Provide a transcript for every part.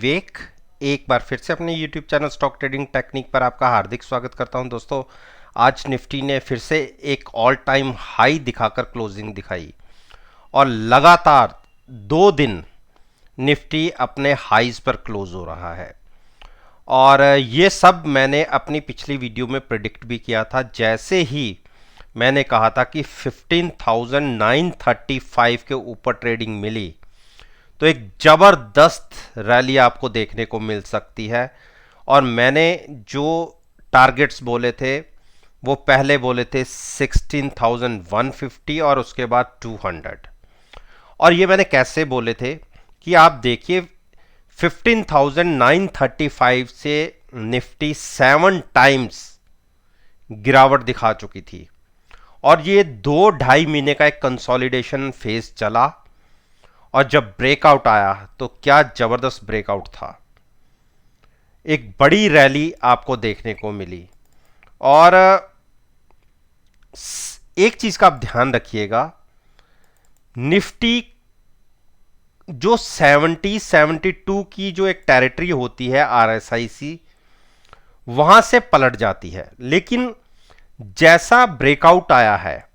विवेक एक बार फिर से अपने YouTube channel stock trading technique पर आपका हार्दिक स्वागत करता हूं। दोस्तों, आज निफ्टी ने फिर से एक ऑल टाइम हाई दिखाकर क्लोजिंग दिखाई और लगातार 2 दिन निफ्टी अपने हाईज पर क्लोज हो रहा है। और ये सब मैंने अपनी पिछली वीडियो में प्रिडिक्ट भी किया था। जैसे ही मैंने कहा था कि 15,935 के ऊपर ट्रेडिंग मिली तो एक जबरदस्त रैली आपको देखने को मिल सकती है। और मैंने जो टारगेट्स बोले थे वो पहले बोले थे 16,150 और उसके बाद 200। और ये मैंने कैसे बोले थे कि आप देखिए 15,935 से निफ्टी 7 टाइम्स गिरावट दिखा चुकी थी और ये 2-2.5 महीने का एक कंसोलिडेशन फेज चला और जब ब्रेकआउट आया तो क्या जबरदस्त ब्रेकआउट था। एक बड़ी रैली आपको देखने को मिली। और एक चीज का आप ध्यान रखिएगा, निफ्टी जो 70-72 की जो एक टेरिटरी होती है RSIC, वहां से पलट जाती है। लेकिन जैसा ब्रेकआउट आया है,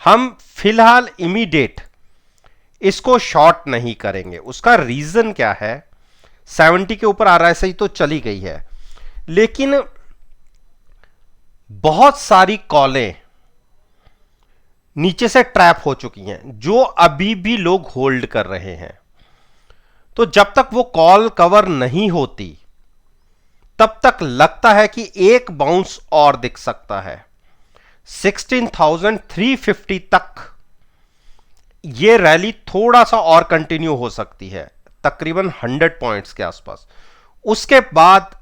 हम फिलहाल इमीडिएट इसको शॉर्ट नहीं करेंगे। उसका रीजन क्या है? 70 के ऊपर RSI तो चली गई है, लेकिन बहुत सारी कॉलें नीचे से ट्रैप हो चुकी हैं जो अभी भी लोग होल्ड कर रहे हैं। तो जब तक वो कॉल कवर नहीं होती तब तक लगता है कि एक बाउंस और दिख सकता है। 16,350 तक ये रैली थोड़ा सा और कंटिन्यू हो सकती है, तकरीबन 100 पॉइंट्स के आसपास। उसके बाद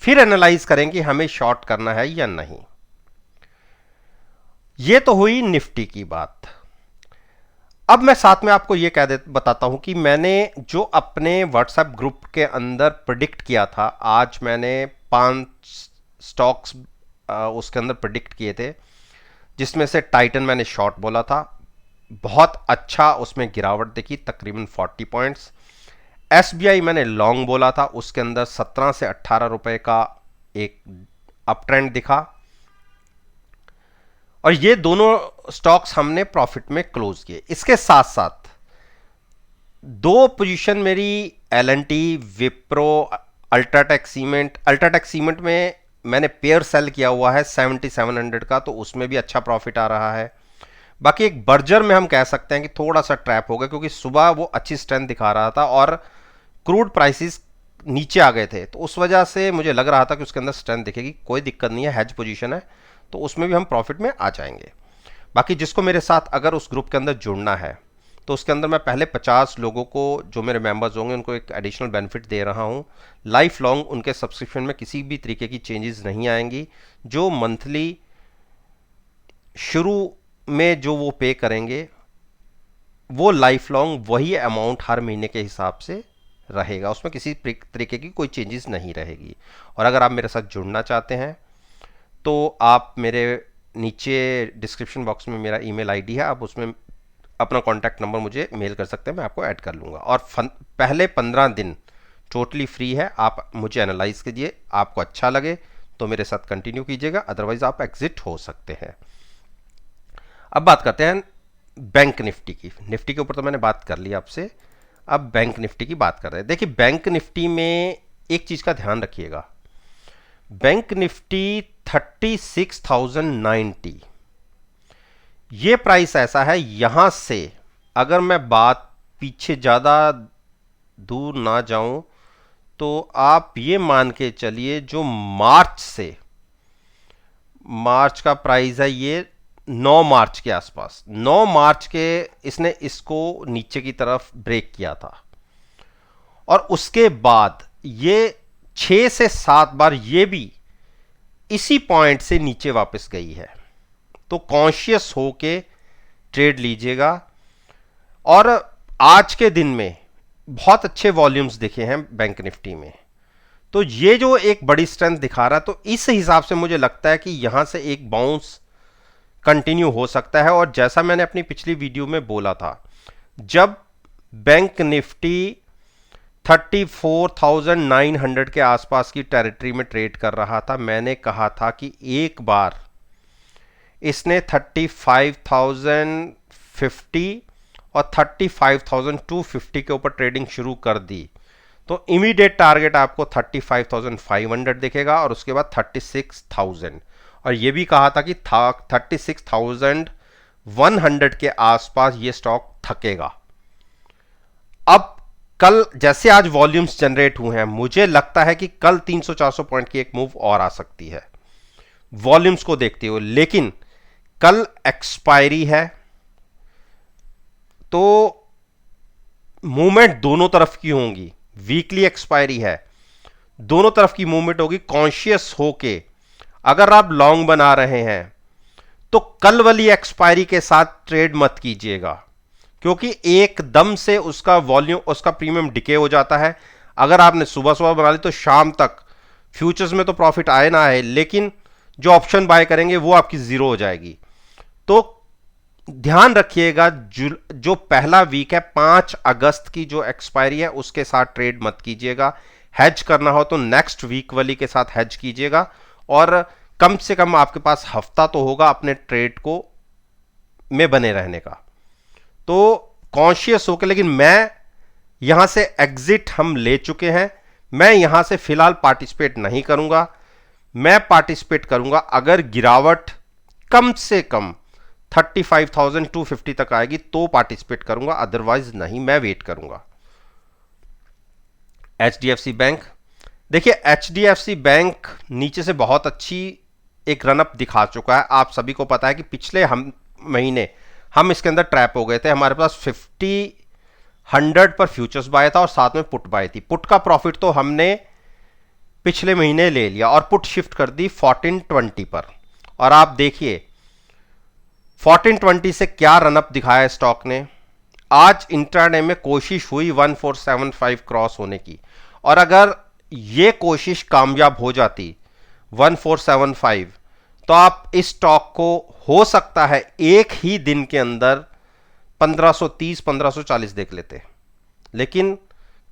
फिर एनालाइज करेंगे हमें शॉर्ट करना है या नहीं। ये तो हुई निफ्टी की बात। अब मैं साथ में आपको ये बताता हूं कि मैंने जो अपने व्हाट्सएप ग्रुप के अंदर प्रिडिक्ट किया था, आज मैंने 5 स्टॉक्स उसके अंदर प्रिडिक्ट किए थे, जिसमें से टाइटन मैंने शॉर्ट बोला था, बहुत अच्छा उसमें गिरावट देखी, तकरीबन 40 पॉइंट्स। SBI मैंने लॉन्ग बोला था, उसके अंदर 17 से 18 रुपए का एक अप ट्रेंड दिखा और ये दोनों स्टॉक्स हमने प्रॉफिट में क्लोज किए। इसके साथ साथ 2 पोजीशन मेरी L&T, विप्रो, अल्ट्राटेक सीमेंट में मैंने पेयर सेल किया हुआ है 7700 का, तो उसमें भी अच्छा प्रॉफिट आ रहा है। बाकी एक बर्जर में हम कह सकते हैं कि थोड़ा सा ट्रैप हो गया, क्योंकि सुबह वो अच्छी स्ट्रेंथ दिखा रहा था और क्रूड प्राइसेस नीचे आ गए थे, तो उस वजह से मुझे लग रहा था कि उसके अंदर स्ट्रेंथ दिखेगी। कोई दिक्कत नहीं है, हेज पोजीशन है, तो उसमें भी हम प्रॉफिट में आ जाएंगे। बाकी जिसको मेरे साथ अगर उस ग्रुप के अंदर जुड़ना है तो उसके अंदर मैं पहले 50 लोगों को, जो मेरे मेंबर्स होंगे, उनको एक एडिशनल बेनिफिट दे रहा हूं। लाइफ लॉन्ग उनके सब्सक्रिप्शन में किसी भी तरीके की चेंजेस नहीं आएंगी। जो मंथली शुरू में जो वो पे करेंगे वो लाइफ लॉन्ग वही अमाउंट हर महीने के हिसाब से रहेगा, उसमें किसी तरीके की कोई चेंजेस नहीं रहेगी। और अगर आप मेरे साथ जुड़ना चाहते हैं तो आप मेरे नीचे डिस्क्रिप्शन बॉक्स में मेरा ईमेल आईडी है, आप उसमें अपना कॉन्टैक्ट नंबर मुझे मेल कर सकते हैं, मैं आपको ऐड कर लूँगा। और पहले 15 दिन टोटली फ्री है, आप मुझे एनालाइज कीजिए, आपको अच्छा लगे तो मेरे साथ कंटिन्यू कीजिएगा, अदरवाइज आप एग्जिट हो सकते हैं। अब बात करते हैं बैंक निफ्टी की। निफ्टी के ऊपर तो मैंने बात कर ली आपसे, अब बैंक निफ्टी की बात कर रहे हैं। देखिए, बैंक निफ्टी में एक चीज का ध्यान रखिएगा, बैंक निफ्टी 36,090 ये प्राइस ऐसा है, यहां से अगर मैं बात पीछे ज्यादा दूर ना जाऊं तो आप ये मान के चलिए जो मार्च का प्राइस है ये 9 मार्च के आसपास, 9 मार्च के इसने इसको नीचे की तरफ ब्रेक किया था और उसके बाद ये 6 से 7 बार ये भी इसी पॉइंट से नीचे वापस गई है। तो कॉन्शियस होके ट्रेड लीजिएगा। और आज के दिन में बहुत अच्छे वॉल्यूम्स दिखे हैं बैंक निफ्टी में, तो ये जो एक बड़ी स्ट्रेंथ दिखा रहा है, तो इस हिसाब से मुझे लगता है कि यहां से एक बाउंस कंटिन्यू हो सकता है। और जैसा मैंने अपनी पिछली वीडियो में बोला था, जब बैंक निफ्टी 34,900 के आसपास की टेरिटरी में ट्रेड कर रहा था। मैंने कहा था कि एक बार इसने 35,050 और 35,250 के ऊपर ट्रेडिंग शुरू कर दी तो इमीडिएट टारगेट आपको 35,500 दिखेगा और उसके बाद 36,000, और ये भी कहा था कि 36,100 के आसपास ये स्टॉक थकेगा। अब कल जैसे आज वॉल्यूम्स जनरेट हुए हैं, मुझे लगता है कि कल 300-400 पॉइंट की एक मूव और आ सकती है वॉल्यूम्स को देखते हुए, लेकिन कल एक्सपायरी है तो मूवमेंट दोनों तरफ की होंगी। वीकली एक्सपायरी है, दोनों तरफ की मूवमेंट होगी। कॉन्शियस होके अगर आप लॉन्ग बना रहे हैं तो कल वाली एक्सपायरी के साथ ट्रेड मत कीजिएगा, क्योंकि एकदम से उसका वॉल्यूम, उसका प्रीमियम डिके हो जाता है। अगर आपने सुबह सुबह बना ली तो शाम तक फ्यूचर्स में तो प्रॉफिट आए ना आए, लेकिन जो ऑप्शन बाय करेंगे वो आपकी जीरो हो जाएगी। तो ध्यान रखिएगा, जो पहला वीक है 5 अगस्त की जो एक्सपायरी है उसके साथ ट्रेड मत कीजिएगा। हेज करना हो तो नेक्स्ट वीक वाली के साथ हेज कीजिएगा, और कम से कम आपके पास हफ्ता तो होगा अपने ट्रेड को में बने रहने का। तो कॉन्शियस होकर, लेकिन मैं यहां से एग्जिट हम ले चुके हैं, मैं यहां से फिलहाल पार्टिसिपेट नहीं करूंगा। मैं पार्टिसिपेट करूंगा अगर गिरावट कम से कम 35,250 तक आएगी तो पार्टिसिपेट करूंगा, अदरवाइज नहीं, मैं वेट करूंगा। HDFC बैंक, देखिए HDFC बैंक नीचे से बहुत अच्छी एक रनअप दिखा चुका है। आप सभी को पता है कि पिछले महीने हम इसके अंदर ट्रैप हो गए थे। हमारे पास 50-100 पर फ्यूचर्स बाय था और साथ में पुट बाय थी। पुट का प्रॉफिट तो हमने पिछले महीने ले लिया और पुट शिफ्ट कर दी 1420 पर, और आप देखिए 1420 से क्या रनअप दिखाया स्टॉक ने। आज इंट्राडे में कोशिश हुई 1475 क्रॉस होने की, और अगर ये कोशिश कामयाब हो जाती 1475 तो आप इस स्टॉक को हो सकता है एक ही दिन के अंदर 1530-1540 देख लेते। लेकिन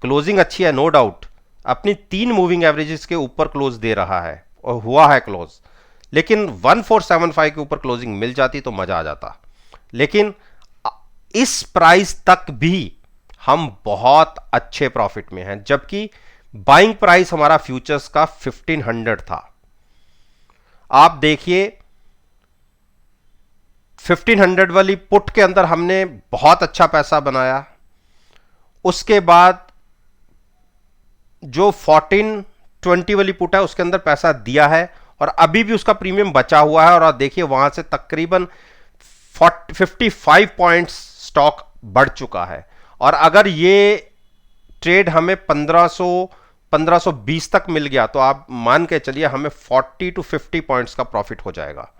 क्लोजिंग अच्छी है, नो डाउट, अपनी 3 मूविंग एवरेजेस के ऊपर क्लोज दे रहा है और हुआ है क्लोज, लेकिन 1475 के ऊपर क्लोजिंग मिल जाती तो मजा आ जाता। लेकिन इस प्राइस तक भी हम बहुत अच्छे प्रॉफिट में हैं, जबकि बाइंग प्राइस हमारा फ्यूचर्स का 1500 था। आप देखिए 1500 वाली पुट के अंदर हमने बहुत अच्छा पैसा बनाया। उसके बाद जो 1420 वाली पुट है उसके अंदर पैसा दिया है और अभी भी उसका प्रीमियम बचा हुआ है, और आप देखिए वहां से तकरीबन 55 पॉइंट्स स्टॉक बढ़ चुका है। और अगर ये ट्रेड हमें 1520 तक मिल गया तो आप मान के चलिए हमें 40-50 पॉइंट्स का प्रॉफिट हो जाएगा।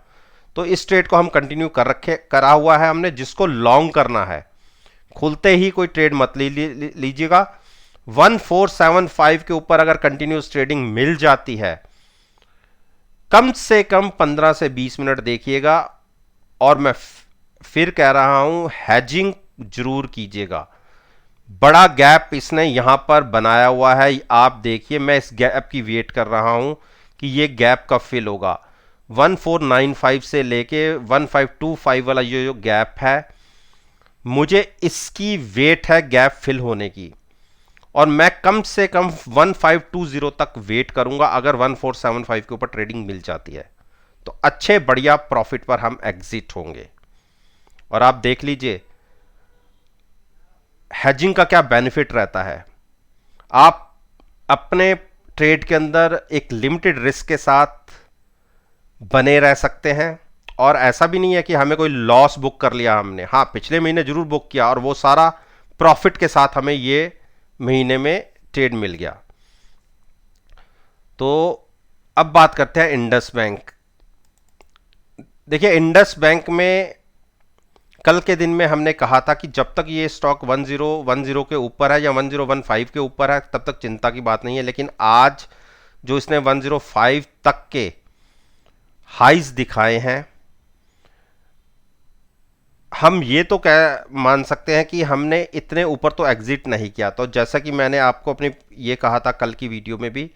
तो इस ट्रेड को हम कंटिन्यू करा हुआ है हमने। जिसको लॉन्ग करना है खुलते ही कोई ट्रेड मत लीजिएगा। 1475 के ऊपर अगर कंटिन्यूस ट्रेडिंग मिल जाती है, कम से कम 15 से 20 मिनट देखिएगा, और मैं फिर कह रहा हूं हैजिंग जरूर कीजिएगा। बड़ा गैप इसने यहां पर बनाया हुआ है, आप देखिए, मैं इस गैप की वेट कर रहा हूं कि ये गैप कब फिल होगा। 1495 से लेके 1525 वाला ये जो गैप है, मुझे इसकी वेट है गैप फिल होने की, और मैं कम से कम 1520 तक वेट करूंगा। अगर 1475 के ऊपर ट्रेडिंग मिल जाती है तो अच्छे बढ़िया प्रॉफिट पर हम एग्जिट होंगे। और आप देख लीजिए हेजिंग का क्या बेनिफिट रहता है। आप अपने ट्रेड के अंदर एक लिमिटेड रिस्क के साथ बने रह सकते हैं, और ऐसा भी नहीं है कि हमें कोई लॉस बुक कर लिया हमने। हाँ, पिछले महीने जरूर बुक किया और वो सारा प्रॉफिट के साथ हमें ये महीने में ट्रेड मिल गया। तो अब बात करते हैं इंडस बैंक। देखिए इंडस बैंक में कल के दिन में हमने कहा था कि जब तक ये स्टॉक 1010 के ऊपर है या 1015 के ऊपर है तब तक चिंता की बात नहीं है। लेकिन आज जो इसने 105 तक के हाइज दिखाए हैं, हम ये तो कह मान सकते हैं कि हमने इतने ऊपर तो एग्जिट नहीं किया। तो जैसा कि मैंने आपको अपनी ये कहा था कल की वीडियो में भी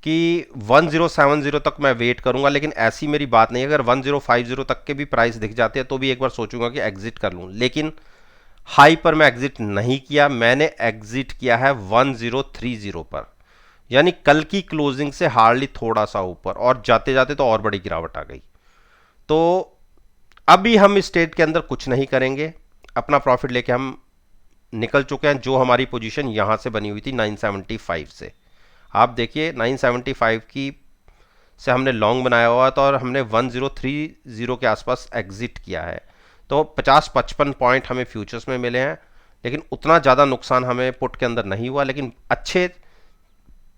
कि 1070 तक मैं वेट करूंगा, लेकिन ऐसी मेरी बात नहीं है। अगर 1050 तक के भी प्राइस दिख जाते हैं तो भी एक बार सोचूंगा कि एग्जिट कर लूं, लेकिन हाई पर मैं एग्जिट नहीं किया। मैंने एग्जिट किया है 1030 पर, यानी कल की क्लोजिंग से हार्डली थोड़ा सा ऊपर, और जाते जाते तो और बड़ी गिरावट आ गई। तो अभी हम इस ट्रेड के अंदर कुछ नहीं करेंगे, अपना प्रॉफिट लेके हम निकल चुके हैं। जो हमारी पोजीशन यहां से बनी हुई थी 975 से, आप देखिए 975 की से हमने लॉन्ग बनाया हुआ था और हमने 1030 के आसपास एग्जिट किया है। तो 50-55 पॉइंट हमें फ्यूचर्स में मिले हैं, लेकिन उतना ज़्यादा नुकसान हमें पुट के अंदर नहीं हुआ, लेकिन अच्छे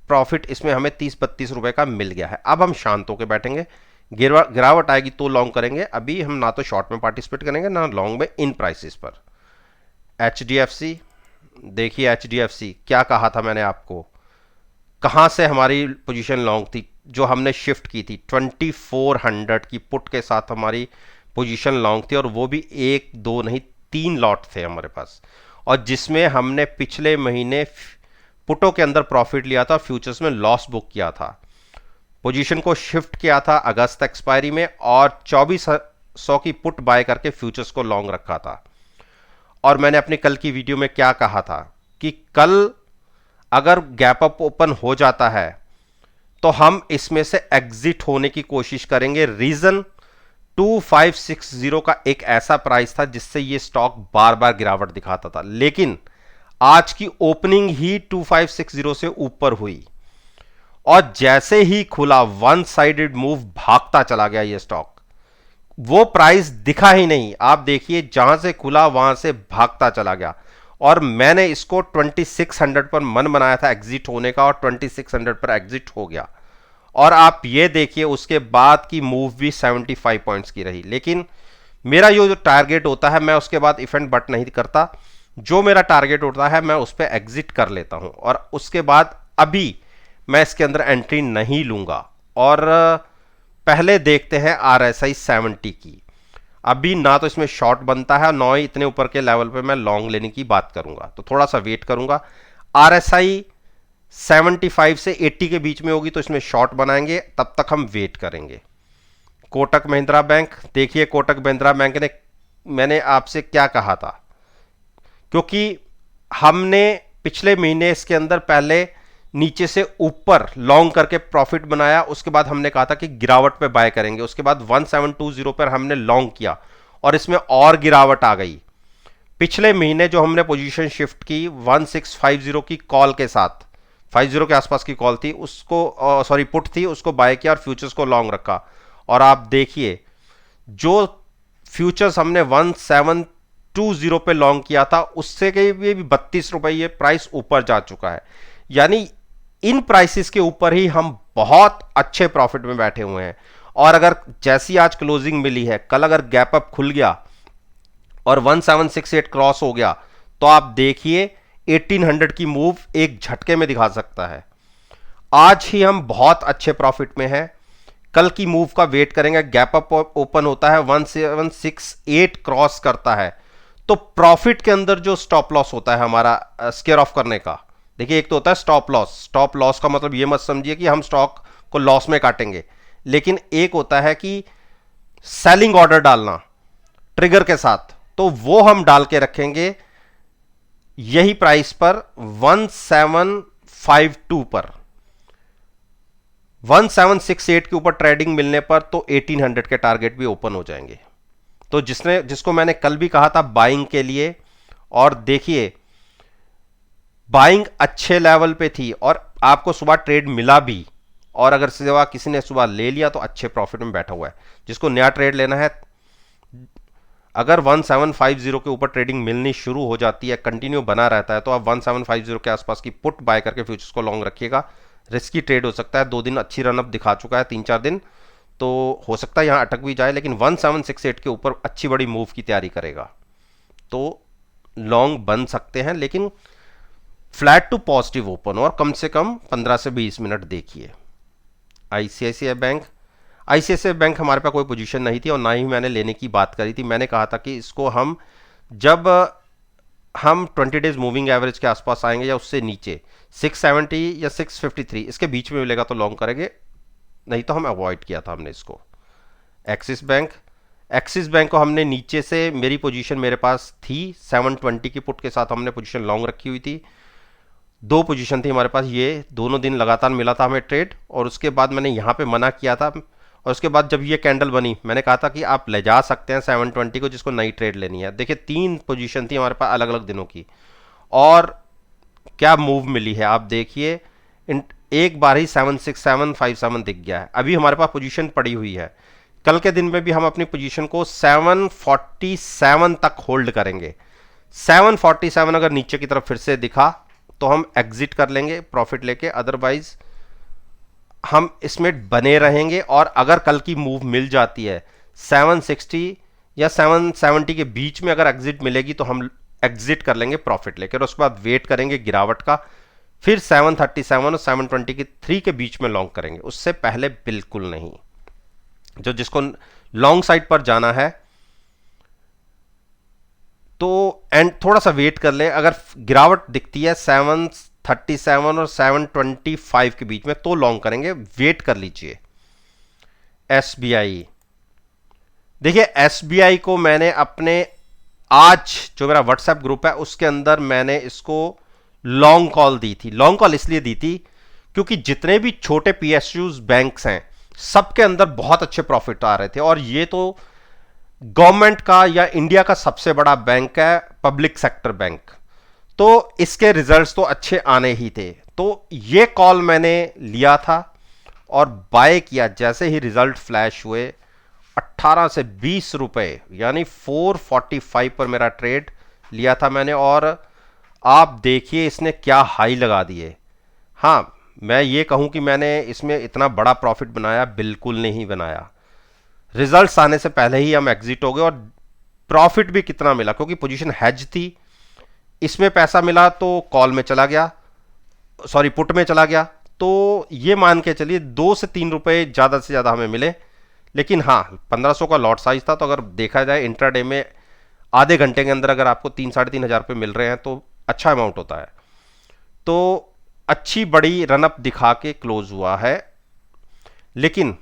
प्रॉफिट इसमें हमें 30-32 रुपए का मिल गया है। अब हम शांत होकर बैठेंगे, गिरावट आएगी तो लॉन्ग करेंगे। अभी हम ना तो शॉर्ट में पार्टिसिपेट करेंगे ना लॉन्ग में इन प्राइसेस पर। HDFC देखिए, HDFC क्या कहा था मैंने आपको, कहां से हमारी पोजीशन लॉन्ग थी जो हमने शिफ्ट की थी 2400 की पुट के साथ हमारी पोजीशन लॉन्ग थी, और वो भी एक दो नहीं 3 लॉट थे हमारे पास, और जिसमें हमने पिछले महीने पुटों के अंदर प्रॉफिट लिया था, फ्यूचर्स में लॉस बुक किया था। पोजीशन को शिफ्ट किया था अगस्त एक्सपायरी में, और 2400 की पुट बाय करके फ्यूचर्स को लॉन्ग रखा था। और मैंने अपनी कल की वीडियो में क्या कहा था कि कल अगर गैप अप ओपन हो जाता है तो हम इसमें से एग्जिट होने की कोशिश करेंगे। रीजन 2560 का एक ऐसा प्राइस था जिससे ये स्टॉक बार बार गिरावट दिखाता था, लेकिन आज की ओपनिंग ही 2560 से ऊपर हुई, और जैसे ही खुला वन साइडेड मूव भागता चला गया ये स्टॉक। वो प्राइस दिखा ही नहीं, आप देखिए जहां से खुला वहां से भागता चला गया, और मैंने इसको 2600 पर मन बनाया था एग्जिट होने का, और 2600 पर एग्जिट हो गया। और आप ये देखिए उसके बाद की मूव भी 75 पॉइंट्स की रही, लेकिन मेरा जो टारगेट होता है मैं उसके बाद इफ एंड बट नहीं करता। जो मेरा टारगेट होता है मैं उस पर एग्जिट कर लेता हूं, और उसके बाद अभी मैं इसके अंदर एंट्री नहीं लूंगा। और पहले देखते हैं RSI 70 की। अभी ना तो इसमें शॉर्ट बनता है, ना ही इतने ऊपर के लेवल पे मैं लॉन्ग लेने की बात करूंगा, तो थोड़ा सा वेट करूंगा। RSI 75 से 80 के बीच में होगी तो इसमें शॉर्ट बनाएंगे, तब तक हम वेट करेंगे। कोटक महिंद्रा बैंक देखिए, कोटक महिंद्रा बैंक ने, मैंने आपसे क्या कहा था, क्योंकि हमने पिछले महीने इसके अंदर पहले नीचे से ऊपर लॉन्ग करके प्रॉफिट बनाया, उसके बाद हमने कहा था कि गिरावट पे बाय करेंगे। उसके बाद 1720 पर हमने लॉन्ग किया और इसमें और गिरावट आ गई। पिछले महीने जो हमने पोजीशन शिफ्ट की 1650 की कॉल के साथ, 50 के आसपास की कॉल थी, उसको सॉरी पुट थी, उसको बाय किया और फ्यूचर्स को लॉन्ग रखा। और आप देखिए जो फ्यूचर्स हमने 1720 पे लॉन्ग किया था उससे के भी 32 रुपए ये प्राइस ऊपर जा चुका है। यानी इन प्राइसेस के ऊपर ही हम बहुत अच्छे प्रॉफिट में बैठे हुए हैं। और अगर जैसी आज क्लोजिंग मिली है, कल अगर गैप अप खुल गया और 1768 क्रॉस हो गया तो आप देखिए 1800 की मूव एक झटके में दिखा सकता है। आज ही हम बहुत अच्छे प्रॉफिट में हैं, कल की मूव का वेट करेंगे। गैप अप ओपन होता है 1768 क्रॉस करता है तो प्रॉफिट के अंदर जो स्टॉप लॉस होता है हमारा स्केयर ऑफ करने का, देखिए एक तो होता है स्टॉप लॉस। स्टॉप लॉस का मतलब ये मत समझिए कि हम स्टॉक को लॉस में काटेंगे, लेकिन एक होता है कि सेलिंग ऑर्डर डालना ट्रिगर के साथ, तो वो हम डाल के रखेंगे यही प्राइस पर 1752 पर। 1768 के ऊपर ट्रेडिंग मिलने पर तो 1800 के टारगेट भी ओपन हो जाएंगे। तो जिसको मैंने कल भी कहा था बाइंग के लिए, और देखिए बाइंग अच्छे लेवल पे थी और आपको सुबह ट्रेड मिला भी, और अगर सुबह किसी ने सुबह ले लिया तो अच्छे प्रॉफिट में बैठा हुआ है। जिसको नया ट्रेड लेना है, अगर 1750 के ऊपर ट्रेडिंग मिलनी शुरू हो जाती है, कंटिन्यू बना रहता है, तो आप 1750 के आसपास की पुट बाय करके फ्यूचर्स को लॉन्ग रखिएगा। रिस्की ट्रेड हो सकता है, 2 दिन अच्छी रनअप दिखा चुका है, 3-4 दिन तो हो सकता है यहां अटक भी जाए, लेकिन 1768 के ऊपर अच्छी बड़ी मूव की तैयारी करेगा तो लॉन्ग बन सकते हैं, लेकिन फ्लैट टू पॉजिटिव ओपन और कम से कम 15 से 20 मिनट देखिए। ICICI बैंक आईसीआईसीआई बैंक हमारे पास कोई पोजीशन नहीं थी और ना ही मैंने लेने की बात करी थी। मैंने कहा था कि इसको जब हम 20 डेज मूविंग एवरेज के आसपास आएंगे या उससे नीचे 670 या 653 इसके बीच में मिलेगा तो लॉन्ग करेंगे, नहीं तो हम अवॉइड किया था हमने इसको। एक्सिस बैंक को हमने नीचे से, मेरी पोजीशन मेरे पास थी 720 की पुट के साथ हमने पोजीशन लॉन्ग रखी हुई थी। दो पोजीशन थी हमारे पास, ये दोनों दिन लगातार मिला था हमें ट्रेड, और उसके बाद मैंने यहाँ पे मना किया था, और उसके बाद जब ये कैंडल बनी मैंने कहा था कि आप ले जा सकते हैं 720 को जिसको नई ट्रेड लेनी है। देखिए 3 पोजीशन थी हमारे पास अलग अलग दिनों की, और क्या मूव मिली है आप देखिए। एक बार ही 76757 दिख गया है। अभी हमारे पास पोजीशन पड़ी हुई है, कल के दिन में भी हम अपनी पोजीशन को 747 तक होल्ड करेंगे। 747 अगर नीचे की तरफ फिर से दिखा तो हम एग्जिट कर लेंगे प्रॉफिट लेके, अदरवाइज हम इसमें बने रहेंगे। और अगर कल की मूव मिल जाती है 760 या 770 के बीच में अगर एग्जिट मिलेगी तो हम एग्जिट कर लेंगे प्रॉफिट लेकर, उसके बाद वेट करेंगे गिरावट का, फिर 737 और 720 के 3 के बीच में लॉन्ग करेंगे, उससे पहले बिल्कुल नहीं। जिसको लॉन्ग साइड पर जाना है तो एंड थोड़ा सा वेट कर ले, अगर गिरावट दिखती है 737 और 725 के बीच में तो लॉन्ग करेंगे, वेट कर लीजिए। एसबीआई, देखिए एसबीआई को मैंने अपने आज जो मेरा व्हाट्सएप ग्रुप है उसके अंदर मैंने इसको लॉन्ग कॉल दी थी। लॉन्ग कॉल इसलिए दी थी क्योंकि जितने भी छोटे पीएसयूज बैंक्स हैं सबके अंदर बहुत अच्छे प्रॉफिट आ रहे थे, और ये तो गवर्नमेंट का या इंडिया का सबसे बड़ा बैंक है, पब्लिक सेक्टर बैंक, तो इसके रिजल्ट्स तो अच्छे आने ही थे। तो ये कॉल मैंने लिया था और बाय किया जैसे ही रिजल्ट फ्लैश हुए 18 से 20 रुपए यानी 445 पर मेरा ट्रेड लिया था मैंने, और आप देखिए इसने क्या हाई लगा दिए। हाँ, मैं ये कहूं कि मैंने इसमें इतना बड़ा प्रॉफिट बनाया, बिल्कुल नहीं बनाया। रिजल्ट्स आने से पहले ही हम एग्जिट हो गए, और प्रॉफिट भी कितना मिला क्योंकि पोजीशन हेज थी, इसमें पैसा मिला तो कॉल में चला गया, सॉरी पुट में चला गया, तो ये मान के चलिए 2 से 3 रुपए ज़्यादा से ज़्यादा हमें मिले। लेकिन हाँ 1500 का लॉट साइज था, तो अगर देखा जाए इंट्राडे में आधे घंटे के अंदर अगर आपको 3-3.5 हज़ार रुपये मिल रहे हैं तो अच्छा अमाउंट होता है। तो अच्छी बड़ी रनअप दिखा के क्लोज हुआ है। लेकिन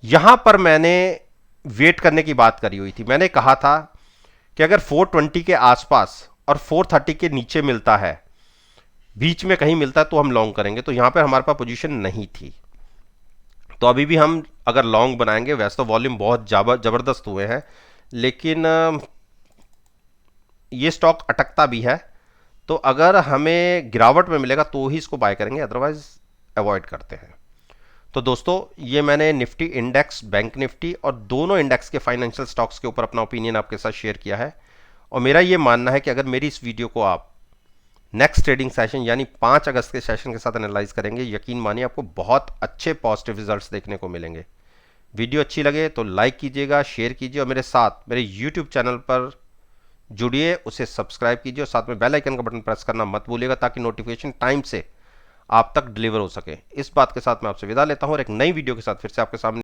यहां पर मैंने वेट करने की बात करी हुई थी, मैंने कहा था कि अगर 420 के आसपास और 430 के नीचे मिलता है, बीच में कहीं मिलता है तो हम लॉन्ग करेंगे। तो यहां पर हमारे पास पोजीशन नहीं थी, तो अभी भी हम अगर लॉन्ग बनाएंगे, वैसे तो वॉल्यूम बहुत जबरदस्त हुए हैं, लेकिन ये स्टॉक अटकता भी है, तो अगर हमें गिरावट में मिलेगा तो ही इसको बाय करेंगे, अदरवाइज अवॉइड करते हैं। तो दोस्तों ये मैंने निफ्टी इंडेक्स, बैंक निफ्टी और दोनों इंडेक्स के फाइनेंशियल स्टॉक्स के ऊपर अपना ओपिनियन आपके साथ शेयर किया है, और मेरा ये मानना है कि अगर मेरी इस वीडियो को आप नेक्स्ट ट्रेडिंग सेशन यानी 5 अगस्त के सेशन के साथ एनालाइज करेंगे, यकीन मानिए आपको बहुत अच्छे पॉजिटिव रिजल्ट्स देखने को मिलेंगे। वीडियो अच्छी लगे तो लाइक कीजिएगा, शेयर कीजिए, और मेरे साथ मेरे यूट्यूब चैनल पर जुड़िए, उसे सब्सक्राइब कीजिए, और साथ में बेल आइकन का बटन प्रेस करना मत भूलिएगा ताकि नोटिफिकेशन टाइम से आप तक डिलीवर हो सके। इस बात के साथ मैं आपसे विदा लेता हूं और एक नई वीडियो के साथ फिर से आपके सामने